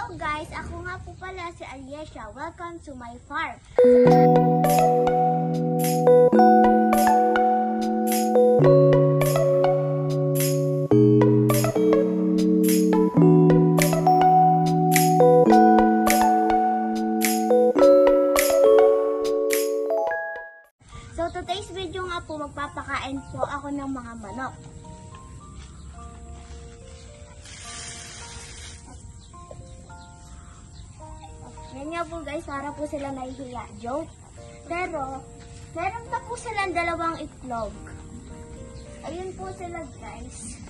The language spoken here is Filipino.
Hello guys! Ako nga po pala si Aliesha. Welcome to my farm. So today's video nga po, magpapakain po ako ng mga manok. Yan nga po guys, para po sila nahihiya. Joke. Pero, meron pa po silang dalawang itlog. Ayun po sila guys.